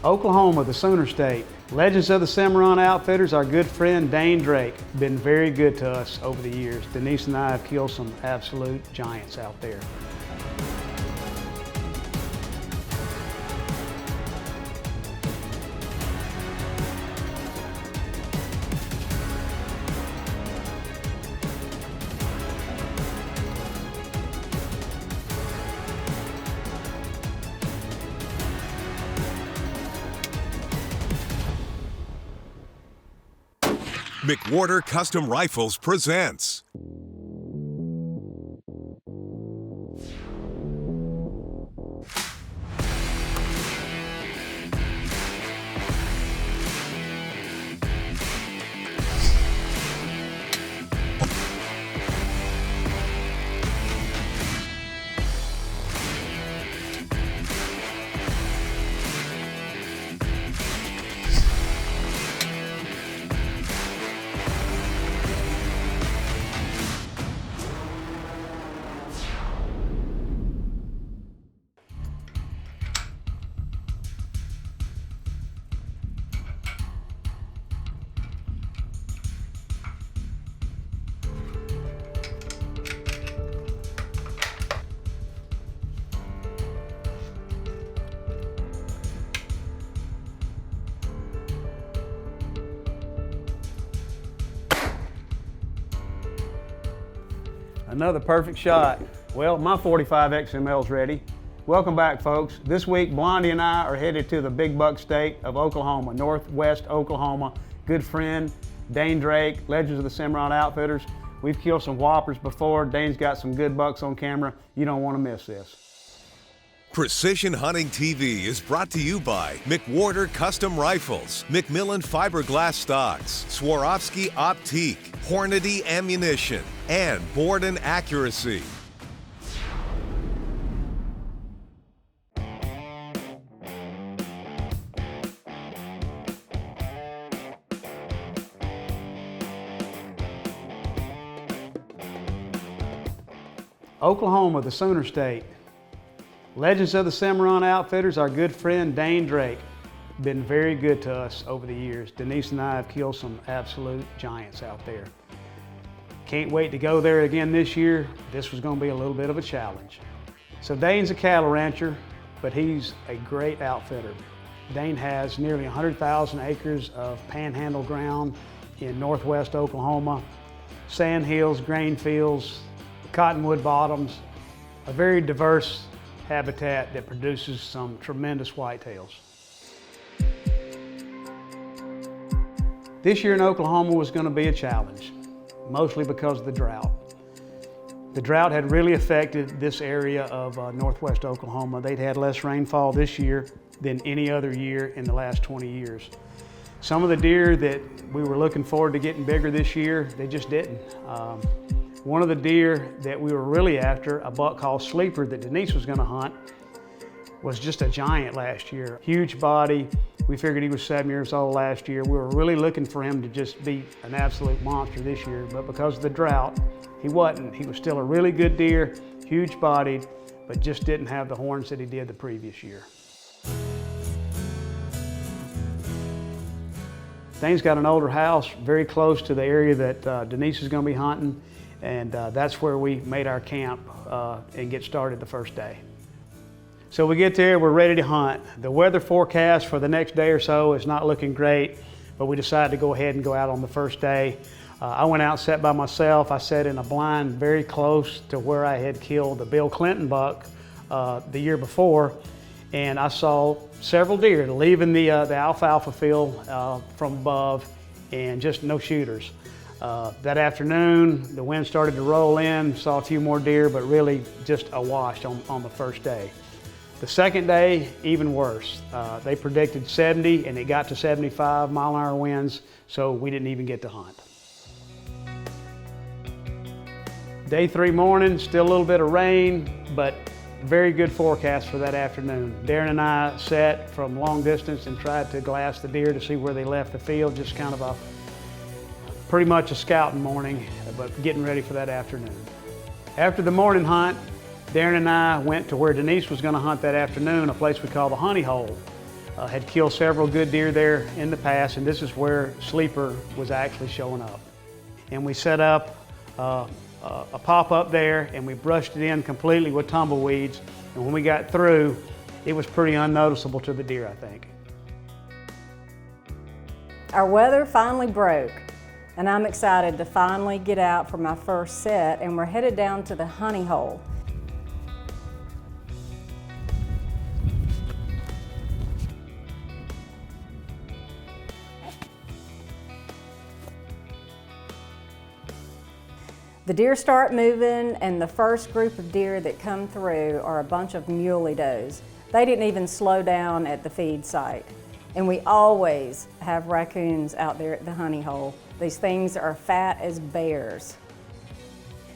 Oklahoma, the Sooner State. Legends of the Cimmaron Outfitters, our good friend Dane Drake, been very good to us over the years. Denise and I have killed some absolute giants out there. McWhorter Custom Rifles presents Another perfect shot. Well, my 45 XML's ready. Welcome back, folks. This week, Blondie and I are headed to the big buck state of Oklahoma, northwest Oklahoma. Good friend, Dane Drake, Legends of the Cimmaron Outfitters. We've killed some whoppers before. Dane's got some good bucks on camera. You don't want to miss this. Precision Hunting TV is brought to you by McWhorter Custom Rifles, McMillan Fiberglass Stocks, Swarovski Optique, Hornady Ammunition, and Borden Accuracy. Oklahoma, the Sooner State. Legends of the Cimmaron Outfitters, our good friend Dane Drake, been very good to us over the years. Denise and I have killed some absolute giants out there. Can't wait to go there again this year. This was going to be a little bit of a challenge. So Dane's a cattle rancher, but he's a great outfitter. Dane has nearly 100,000 acres of panhandle ground in northwest Oklahoma, sand hills, grain fields, cottonwood bottoms, a very diverse habitat that produces some tremendous whitetails. This year in Oklahoma was going to be a challenge, mostly because of the drought. The drought had really affected this area of northwest Oklahoma. They'd had less rainfall this year than any other year in the last 20 years. Some of the deer that we were looking forward to getting bigger this year, they just didn't. One of the deer that we were really after, a buck called Sleeper that Denise was going to hunt, was just a giant last year. Huge body. We figured he was 7 years old last year. We were really looking for him to just be an absolute monster this year, but because of the drought, he wasn't. He was still a really good deer, huge bodied, but just didn't have the horns that he did the previous year. Dane's got an older house very close to the area that Denise is going to be hunting. And that's where we made our camp and get started the first day. So we get there, we're ready to hunt. The weather forecast for the next day or so is not looking great, but we decided to go ahead and go out on the first day. I went out and sat by myself. I sat in a blind very close to where I had killed the Bill Clinton buck the year before, and I saw several deer leaving the alfalfa field from above, and just no shooters. That afternoon, the wind started to roll in, saw a few more deer, but really just a wash on the first day. The second day, even worse. They predicted 70 and it got to 75 mile-an-hour winds, so we didn't even get to hunt. Day 3 morning, still a little bit of rain, but very good forecast for that afternoon. Darren and I sat from long distance and tried to glass the deer to see where they left the field, just kind of pretty much a scouting morning, but getting ready for that afternoon. After the morning hunt, Darren and I went to where Denise was going to hunt that afternoon, a place we call the Honey Hole. had killed several good deer there in the past, and this is where Sleeper was actually showing up. And we set up a pop-up there, and we brushed it in completely with tumbleweeds. And when we got through, it was pretty unnoticeable to the deer, I think. Our weather finally broke, and I'm excited to finally get out for my first set, and we're headed down to the honey hole. The deer start moving, and the first group of deer that come through are a bunch of muley does. They didn't even slow down at the feed site. And we always have raccoons out there at the honey hole. These things are fat as bears.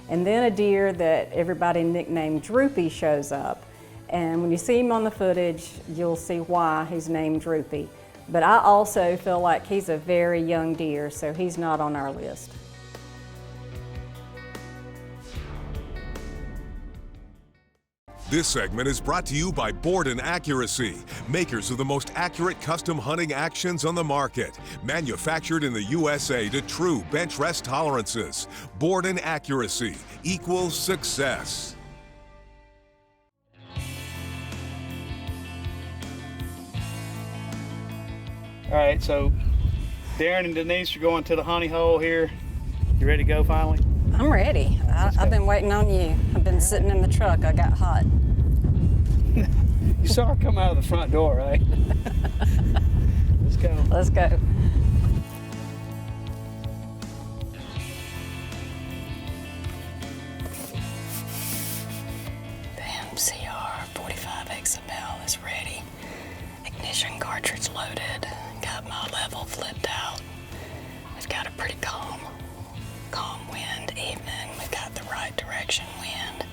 And then a deer that everybody nicknamed Droopy shows up. And when you see him on the footage, you'll see why he's named Droopy. But I also feel like he's a very young deer, so he's not on our list. This segment is brought to you by Board & Accuracy, makers of the most accurate custom hunting actions on the market. Manufactured in the USA to true bench rest tolerances. Board & Accuracy equals success. All right, so Darren and Denise are going to the honey hole here. You ready to go finally? I'm ready. I've been waiting on you. I've been sitting in the truck. I got hot. You saw her come out of the front door, right? Let's go. Let's go. The MCR 45 XML is ready. Ignition cartridge loaded. Got my level flipped out. We've got a pretty calm wind evening. We've got the right direction wind.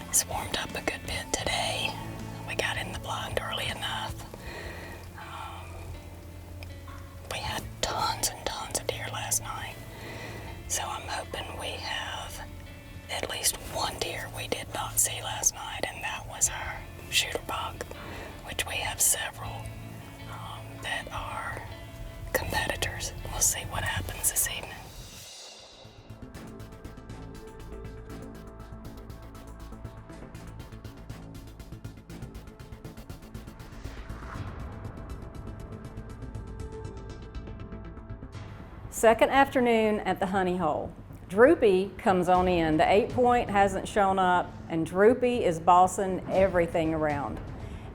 It's warmed up a good bit today. We got in the blind early enough. We had tons and tons of deer last night. So I'm hoping we have at least one deer we did not see last night, and that was our shooter buck, which we have several that are competitors. We'll see what happens this evening. Second afternoon at the honey hole. Droopy comes on in. The 8-point hasn't shown up, and Droopy is bossing everything around.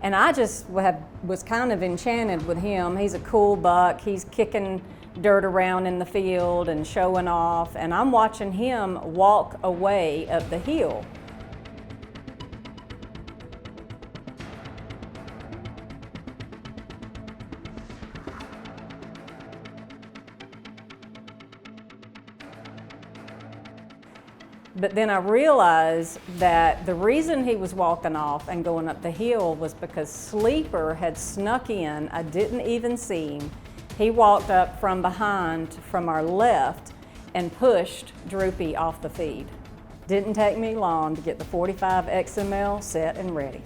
And I just was kind of enchanted with him. He's a cool buck. He's kicking dirt around in the field and showing off, and I'm watching him walk away up the hill. But then I realized that the reason he was walking off and going up the hill was because Sleeper had snuck in. I didn't even see him. He walked up from behind, from our left, and pushed Droopy off the feed. Didn't take me long to get the 45 XML set and ready.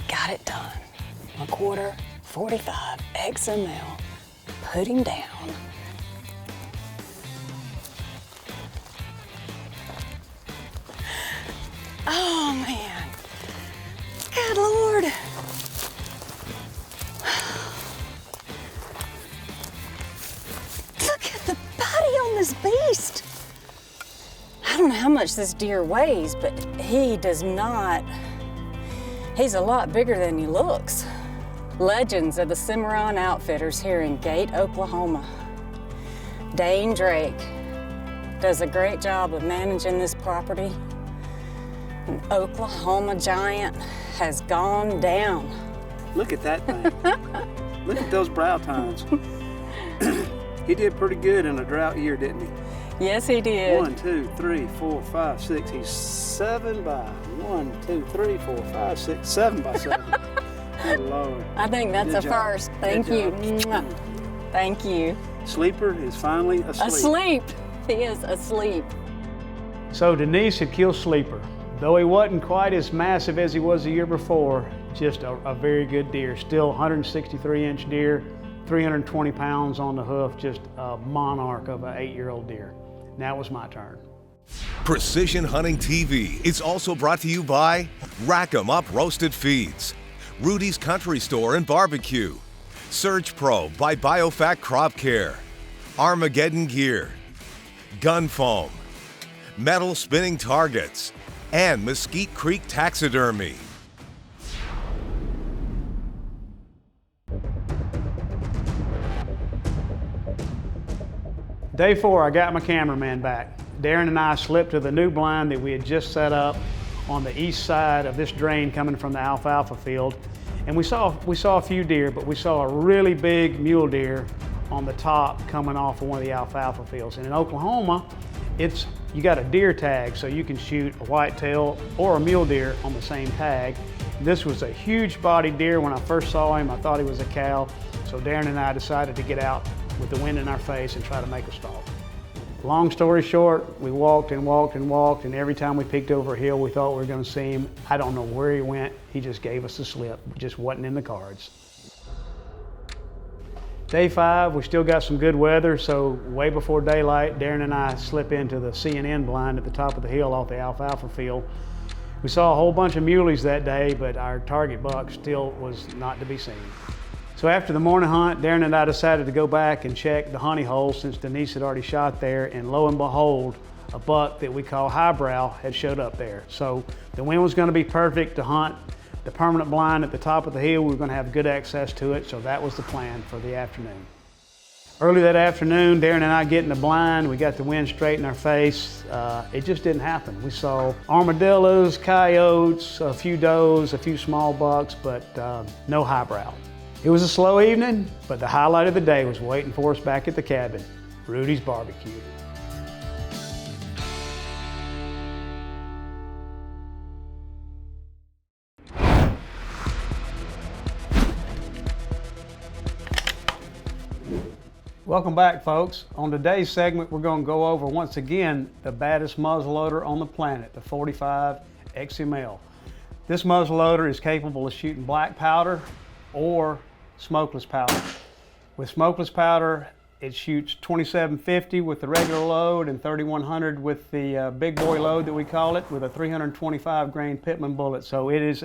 Got it done. McWhorter 45 XML. Put him down. Oh man. Good Lord. Look at the body on this beast. I don't know how much this deer weighs, but he does not. He's a lot bigger than he looks. Legends of the Cimmaron Outfitters here in Gate, Oklahoma. Dane Drake does a great job of managing this property. An Oklahoma giant has gone down. Look at that thing. Look at those brow tines. He did pretty good in a drought year, didn't he? Yes, he did. 1, 2, 3, 4, 5, 6. He's 7 by 1, 2, 3, 4, 5, 6, 7 by 7. Good Lord. I think that's Good a job. first. Thank you. Good job. Mwah. Thank you. Sleeper is finally asleep. Asleep. He is asleep. So Denise had killed Sleeper. Though he wasn't quite as massive as he was the year before, just a very good deer. Still 163-inch deer, 320 pounds on the hoof, just a monarch of an 8-year-old deer. Now it was my turn. Precision Hunting TV is also brought to you by Rack 'em Up Roasted Feeds, Rudy's Country Store and Barbecue, Surge Pro by Biofac Crop Care, Armageddon Gear, Gun Foam, Metal Spinning Targets, and Mesquite Creek Taxidermy. Day 4, I got my cameraman back. Darren and I slipped to the new blind that we had just set up on the east side of this drain coming from the alfalfa field. And we saw a few deer, but we saw a really big mule deer on the top coming off of one of the alfalfa fields. And in Oklahoma, you got a deer tag, so you can shoot a whitetail or a mule deer on the same tag. This was a huge bodied deer. When I first saw him, I thought he was a cow. So Darren and I decided to get out with the wind in our face and try to make a stalk. Long story short, we walked and walked and walked, and every time we peeked over a hill, we thought we were gonna see him. I don't know where he went. He just gave us the slip. It just wasn't in the cards. Day 5, we still got some good weather, so way before daylight, Darren and I slip into the CNN blind at the top of the hill off the alfalfa field. We saw a whole bunch of muleys that day, but our target buck still was not to be seen. So after the morning hunt, Darren and I decided to go back and check the honey hole since Denise had already shot there, and lo and behold, a buck that we call highbrow had showed up there. So the wind was gonna be perfect to hunt the permanent blind at the top of the hill. We were gonna have good access to it, so that was the plan for the afternoon. Early that afternoon, Darren and I get in the blind. We got the wind straight in our face. It just didn't happen. We saw armadillos, coyotes, a few does, a few small bucks, but no highbrow. It was a slow evening, but the highlight of the day was waiting for us back at the cabin, Rudy's Barbecue. Welcome back, folks. On today's segment, we're going to go over once again the baddest muzzleloader on the planet, the 45 XML. This muzzleloader is capable of shooting black powder or smokeless powder. With smokeless powder, it shoots 2750 with the regular load and 3100 with the big boy load that we call it, with a 325 grain Pittman bullet. So it is,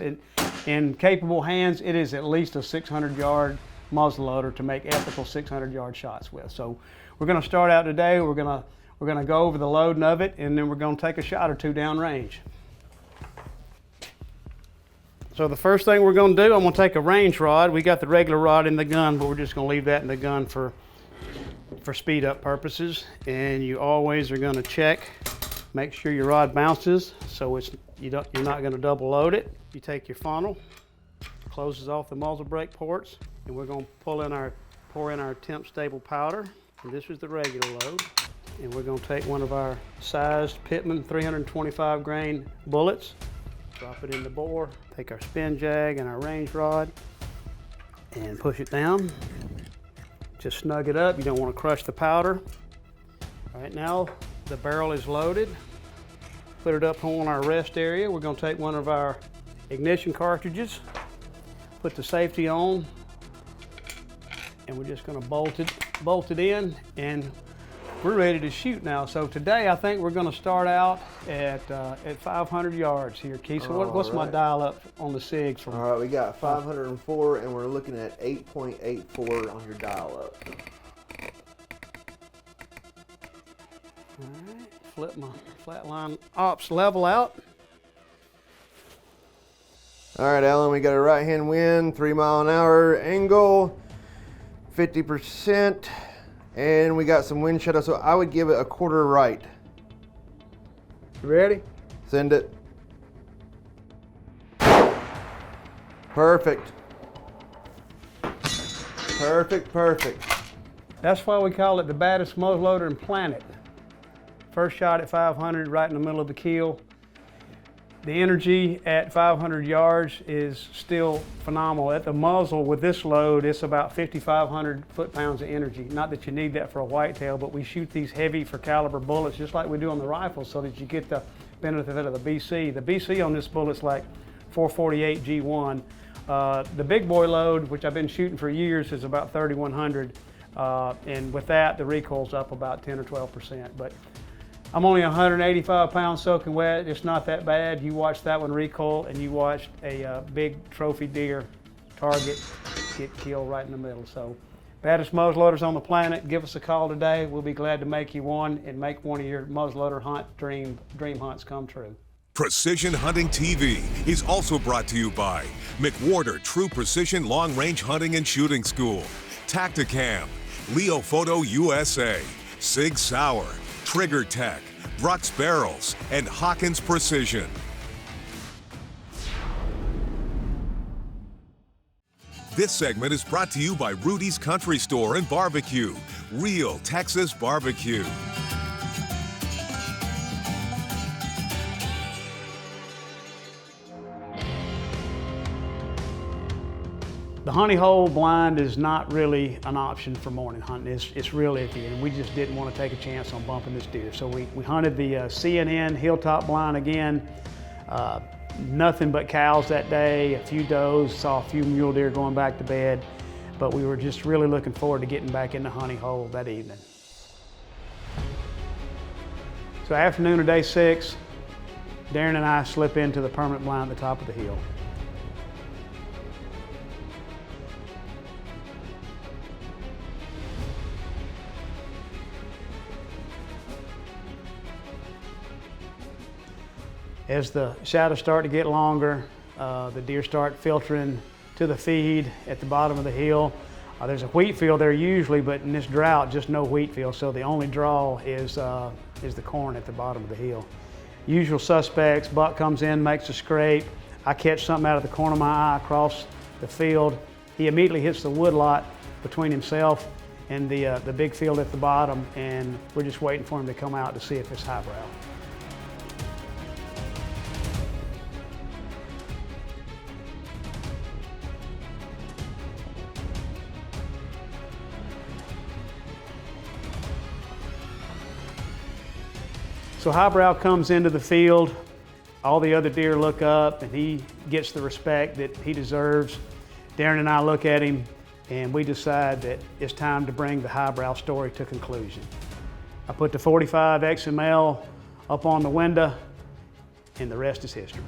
in capable hands, it is at least a 600-yard muzzleloader to make ethical 600-yard shots with. So we're going to start out today. We're going to go over the loading of it, and then we're going to take a shot or two down range. So the first thing we're going to do, I'm going to take a range rod. We got the regular rod in the gun, but we're just going to leave that in the gun for speed up purposes. And you always are going to check, make sure your rod bounces, so you're not going to double load it. You take your funnel, closes off the muzzle brake ports, and we're going to pour in our temp stable powder. And this is the regular load. And we're going to take one of our sized Pittman 325 grain bullets, drop it in the bore, take our spin jag and our range rod, and push it down. Just snug it up. You don't want to crush the powder. All right, now the barrel is loaded. Put it up on our rest area. We're going to take one of our ignition cartridges, put the safety on, and we're just going to bolt it in, and we're ready to shoot now. So today I think we're going to start out at 500 yards here, Keith. So what's my dial up on the SIG? All right, we got 504, and we're looking at 8.84 on your dial up. All right, flip my flatline ops level out. All right, Allan, we got a right-hand wind, 3 mile an hour angle, 50%, And we got some wind shadow, so I would give it a quarter right. You ready? Send it. Perfect. Perfect, perfect. That's why we call it the baddest muzzleloader in planet. First shot at 500 right in the middle of the keel. The energy at 500 yards is still phenomenal. At the muzzle with this load, it's about 5,500 foot-pounds of energy. Not that you need that for a whitetail, but we shoot these heavy for caliber bullets just like we do on the rifles so that you get the benefit of the BC. The BC on this bullet's like 448 G1. The big boy load, which I've been shooting for years, is about 3,100. And with that, the recoil's up about 10 or 12%. But I'm only 185 pounds soaking wet. It's not that bad. You watched that one recoil, and you watched a big trophy deer target get killed right in the middle. So, baddest muzzleloaders on the planet. Give us a call today. We'll be glad to make you one and make one of your muzzleloader hunt dream hunts come true. Precision Hunting TV is also brought to you by McWhorter True Precision Long Range Hunting and Shooting School, Tacticam, Leo Photo USA, Sig Sauer, Trigger Tech, Brux Barrels, and Hawkins Precision. This segment is brought to you by Rudy's Country Store and Barbecue, real Texas barbecue. The honey hole blind is not really an option for morning hunting. It's real iffy, and we just didn't want to take a chance on bumping this deer. So we hunted the CNN hilltop blind again. Nothing but cows that day, a few does, saw a few mule deer going back to bed, but we were just really looking forward to getting back in the honey hole that evening. So afternoon of day 6, Darren and I slip into the permanent blind at the top of the hill. As the shadows start to get longer, the deer start filtering to the feed at the bottom of the hill. There's a wheat field there usually, but in this drought, just no wheat field, so the only draw is the corn at the bottom of the hill. Usual suspects, buck comes in, makes a scrape. I catch something out of the corner of my eye across the field. He immediately hits the woodlot between himself and the big field at the bottom, and we're just waiting for him to come out to see if it's highbrow. So highbrow comes into the field, all the other deer look up, and he gets the respect that he deserves. Darren and I look at him, and we decide that it's time to bring the highbrow story to conclusion. I put the 45 XML up on the window, and the rest is history.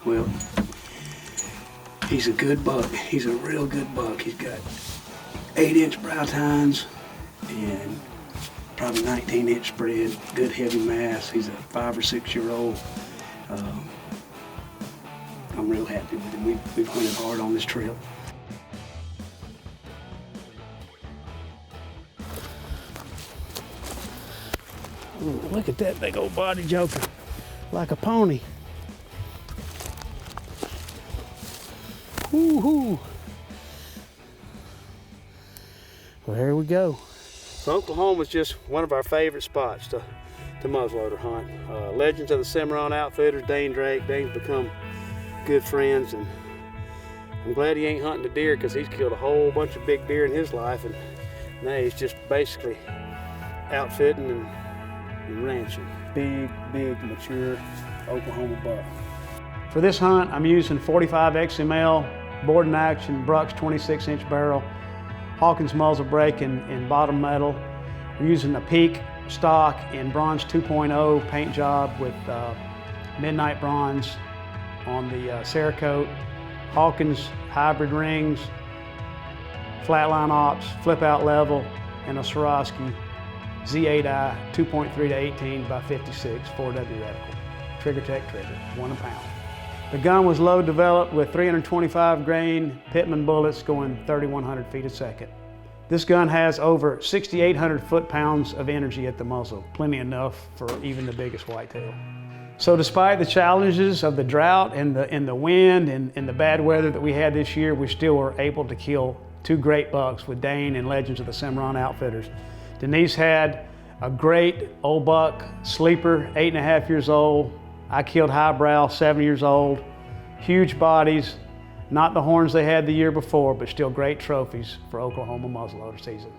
Well, he's a good buck. He's a real good buck. He's got 8-inch brow tines and probably 19-inch spread, good heavy mass. He's a 5 or 6 year old. I'm real happy with him. We've hunted hard on this trail. Ooh, look at that big old body joker, like a pony. Woo-hoo. Well, here we go. So Oklahoma's just one of our favorite spots to muzzleloader hunt. Legends of the Cimmaron Outfitters, Dane Drake. Dane's become good friends, and I'm glad he ain't hunting the deer because he's killed a whole bunch of big deer in his life, and now he's just basically outfitting and ranching. Big, mature Oklahoma buck. For this hunt, I'm using 45 XML, board and action, Brux 26-inch barrel, Hawkins muzzle brake in bottom metal. We're using a Peak stock in bronze 2.0 paint job with midnight bronze on the Cerakote, Hawkins hybrid rings, flatline ops, flip out level, and a Swarovski Z8i 2.3 to 18 by 56 4W reticle. Trigger Tech trigger, 1 a pound. The gun was load developed with 325 grain Pittman bullets going 3,100 feet a second. This gun has over 6,800 foot-pounds of energy at the muzzle, plenty enough for even the biggest whitetail. So despite the challenges of the drought and the wind and the bad weather that we had this year, we still were able to kill 2 great bucks with Dane and Legends of the Cimmaron Outfitters. Denise had a great old buck, sleeper, 8.5 years old. I killed highbrow, 7 years old. Huge bodies, not the horns they had the year before, but still great trophies for Oklahoma muzzleloader season.